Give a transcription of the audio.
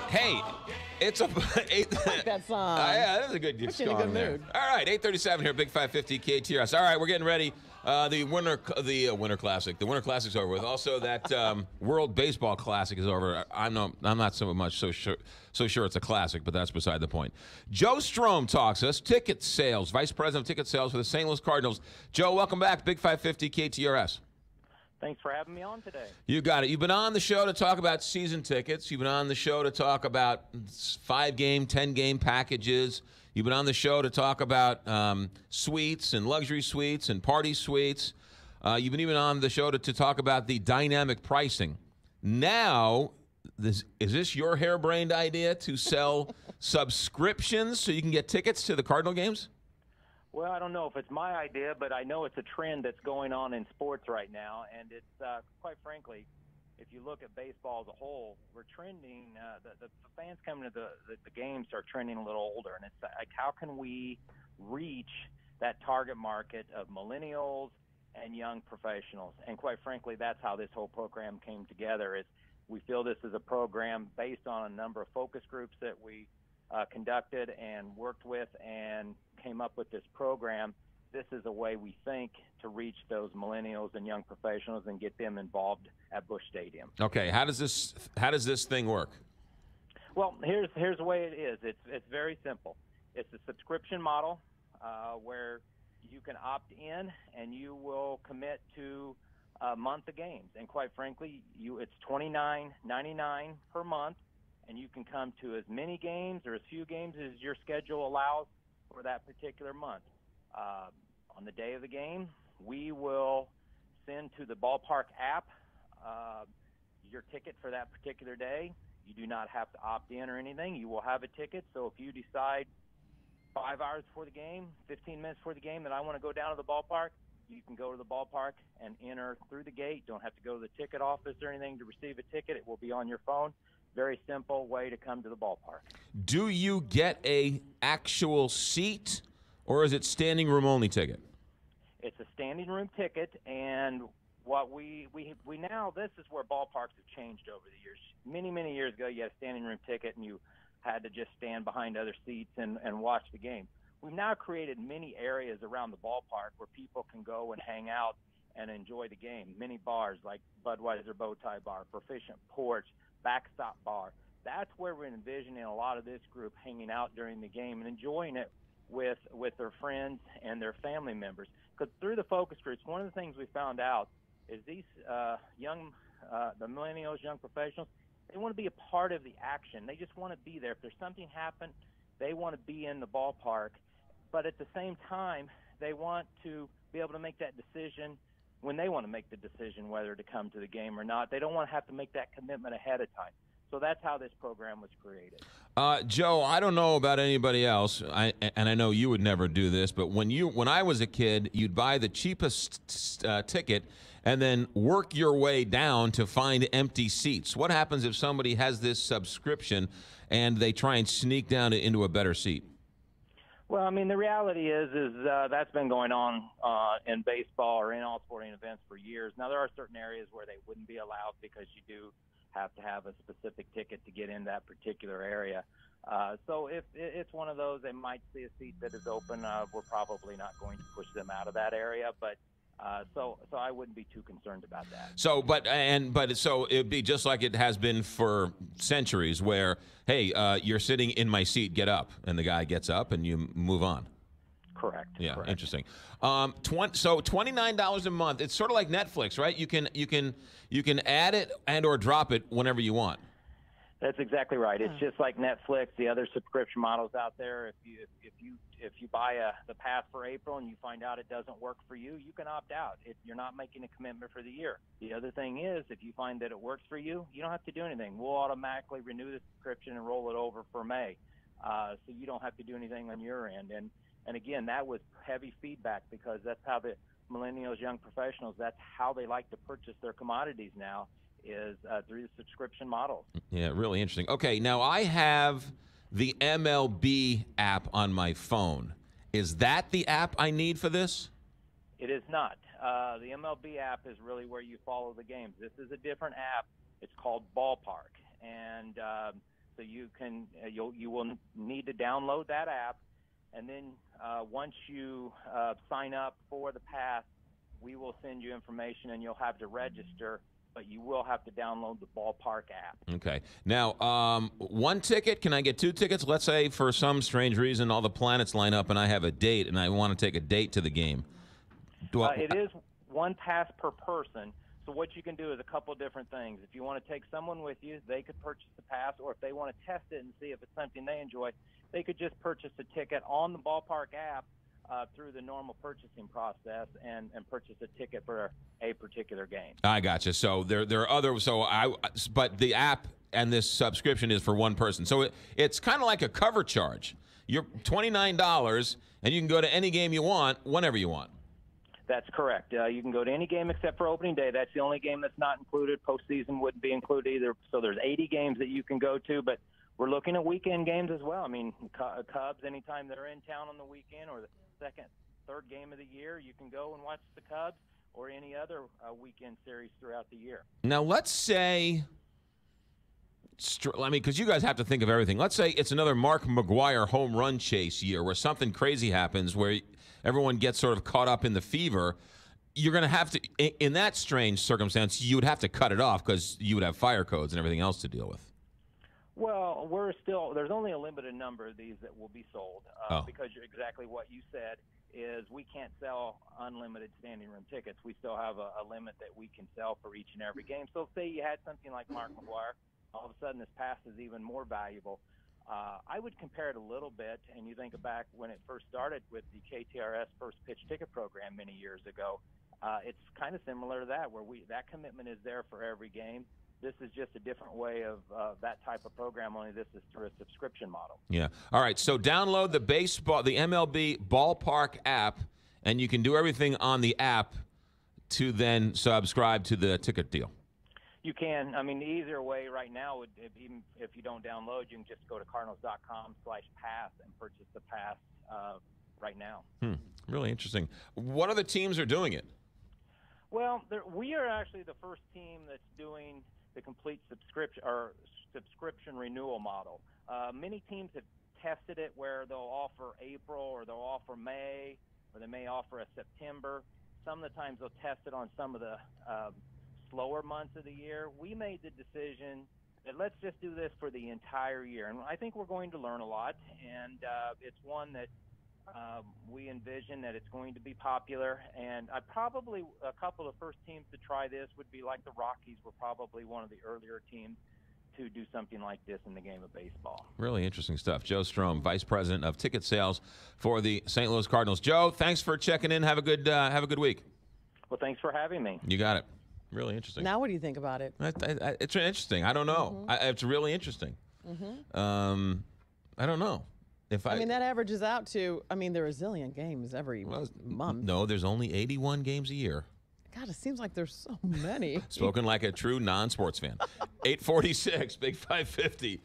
Hey, it's a I like that song. yeah, that is a good Puts you in a song good there. mood. All right, 8:37 here, Big 550 KTRS. All right, we're getting ready. The Winter Classic. The Winter Classic's over with. Also, that World Baseball Classic is over. I'm not so sure it's a classic, but that's beside the point. Joe Strom talks to us. Ticket sales, Vice President of Ticket Sales for the St. Louis Cardinals. Joe, welcome back. Big 550 KTRS. Thanks for having me on today. You got it. You've been on the show to talk about season tickets. You've been on the show to talk about 5-game, 10-game packages. You've been on the show to talk about suites and luxury suites and party suites. You've been even on the show to talk about the dynamic pricing. Now, is this your harebrained idea to sell subscriptions so you can get tickets to the Cardinal games? Well, I don't know if it's my idea, but I know it's a trend that's going on in sports right now. And it's, quite frankly, if you look at baseball as a whole, we're trending, the fans coming to the games are trending a little older. And it's like, how can we reach that target market of millennials and young professionals? And quite frankly, that's how this whole program came together. Is we feel this is a program based on a number of focus groups that we conducted and worked with and came up with this program. This is a way we think to reach those millennials and young professionals and get them involved at Busch Stadium. Okay, how does this thing work? Well, here's the way it is. It's very simple. It's a subscription model where you can opt in and you will commit to a month of games. And quite frankly, it's $29.99 per month. And you can come to as many games or as few games as your schedule allows for that particular month. On the day of the game, we will send to the ballpark app your ticket for that particular day. You do not have to opt in or anything. You will have a ticket. So if you decide 5 hours before the game, 15 minutes before the game that I want to go down to the ballpark, you can go to the ballpark and enter through the gate. Don't have to go to the ticket office or anything to receive a ticket. It will be on your phone. Very simple way to come to the ballpark. Do you get a actual seat, or is it standing room only ticket? It's a standing room ticket, and what we now, this is where ballparks have changed over the years. Many years ago, you had a standing room ticket, and you had to just stand behind other seats and watch the game. We've now created many areas around the ballpark where people can go and hang out and enjoy the game. Many bars like Budweiser Bowtie Bar, Proficient Porch, Backstop Bar. That's where we're envisioning a lot of this group hanging out during the game and enjoying it with their friends and their family members. Because through the focus groups, one of the things we found out is these the millennials, young professionals, they want to be a part of the action. They just want to be there. If there's something happen, they want to be in the ballpark. But at the same time, they want to be able to make that decision when they want to make the decision whether to come to the game or not. They don't want to have to make that commitment ahead of time. So that's how this program was created. Joe, I don't know about anybody else, and I know you would never do this, but when I was a kid, you'd buy the cheapest ticket and then work your way down to find empty seats. What happens if somebody has this subscription and they try and sneak down into a better seat? Well, I mean, the reality is that's been going on in baseball or in all sporting events for years. Now, there are certain areas where they wouldn't be allowed because you do have to have a specific ticket to get in that particular area. So if it's one of those, they might see a seat that is open. We're probably not going to push them out of that area, but so I wouldn't be too concerned about that. So, so it'd be just like it has been for centuries, where hey, you're sitting in my seat, get up, and the guy gets up, and you move on. Correct. Yeah, correct. Interesting. So $29 a month. It's sort of like Netflix, right? You can add it and or drop it whenever you want. That's exactly right. It's just like Netflix, the other subscription models out there. If you buy the pass for April and you find out it doesn't work for you, you can opt out. You're not making a commitment for the year. The other thing is, if you find that it works for you, you don't have to do anything. We'll automatically renew the subscription and roll it over for May, so you don't have to do anything on your end. And again, that was heavy feedback because that's how the millennials, young professionals, that's how they like to purchase their commodities now, is through the subscription models. Yeah, really interesting. Okay, now I have the MLB app on my phone. Is that the app I need for this? It is not. The MLB app is really where you follow the games. This is a different app. It's called Ballpark. And So you can you will need to download that app, and then once you sign up for the pass, we will send you information, and you'll have to register. But you will have to download the Ballpark app. Okay. Now, one ticket, can I get 2 tickets? Let's say for some strange reason all the planets line up and I have a date and I want to take a date to the game. It is 1 pass per person. So what you can do is a couple of different things. If you want to take someone with you, they could purchase the pass, or if they want to test it and see if it's something they enjoy, they could just purchase a ticket on the Ballpark app through the normal purchasing process and purchase a ticket for a particular game. I gotcha. So there are other. But the app and this subscription is for one person. So it's kind of like a cover charge. You're $29, and you can go to any game you want whenever you want. That's correct. You can go to any game except for opening day. That's the only game that's not included. Postseason wouldn't be included either. So there's 80 games that you can go to, but we're looking at weekend games as well. I mean, Cubs, anytime they're in town on the weekend, or the second, third game of the year, you can go and watch the Cubs or any other weekend series throughout the year. Now, let's say, because you guys have to think of everything. Let's say it's another Mark McGwire home run chase year where something crazy happens where everyone gets sort of caught up in the fever. You're going to have to, in that strange circumstance, you would have to cut it off because you would have fire codes and everything else to deal with. Well, there's only a limited number of these that will be sold because you're exactly what you said is we can't sell unlimited standing room tickets. We still have a limit that we can sell for each and every game. So say you had something like Mark McGwire, all of a sudden this pass is even more valuable. I would compare it a little bit, and you think back when it first started with the KTRS first pitch ticket program many years ago. It's kind of similar to that, where that commitment is there for every game. This is just a different way of that type of program, only this is through a subscription model. Yeah. All right, so download the MLB Ballpark app, and you can do everything on the app to then subscribe to the ticket deal. You can. I mean, the easier way right now would, even if you don't download, you can just go to cardinals.com/pass and purchase the pass right now. Really interesting. What other teams are doing it? Well, we are actually the first team that's doing the complete subscription renewal model. Many teams have tested it where they'll offer April or they'll offer May or they may offer a September. Some of the times they'll test it on some of the slower months of the year. We made the decision that let's just do this for the entire year. And I think we're going to learn a lot, and it's one that we envision that it's going to be popular. And probably a couple of first teams to try this would be like the Rockies were probably one of the earlier teams to do something like this in the game of baseball. Really interesting stuff. Joe Strom, Vice President of Ticket Sales for the St. Louis Cardinals. Joe, thanks for checking in. Have a good week. Well, thanks for having me. You got it. Really interesting. Now what do you think about it? It's interesting. I don't know. It's really interesting. I don't know. I mean, that averages out to, there are a zillion games every month. No, there's only 81 games a year. God, it seems like there's so many. Spoken like a true non-sports fan. 846, Big 550.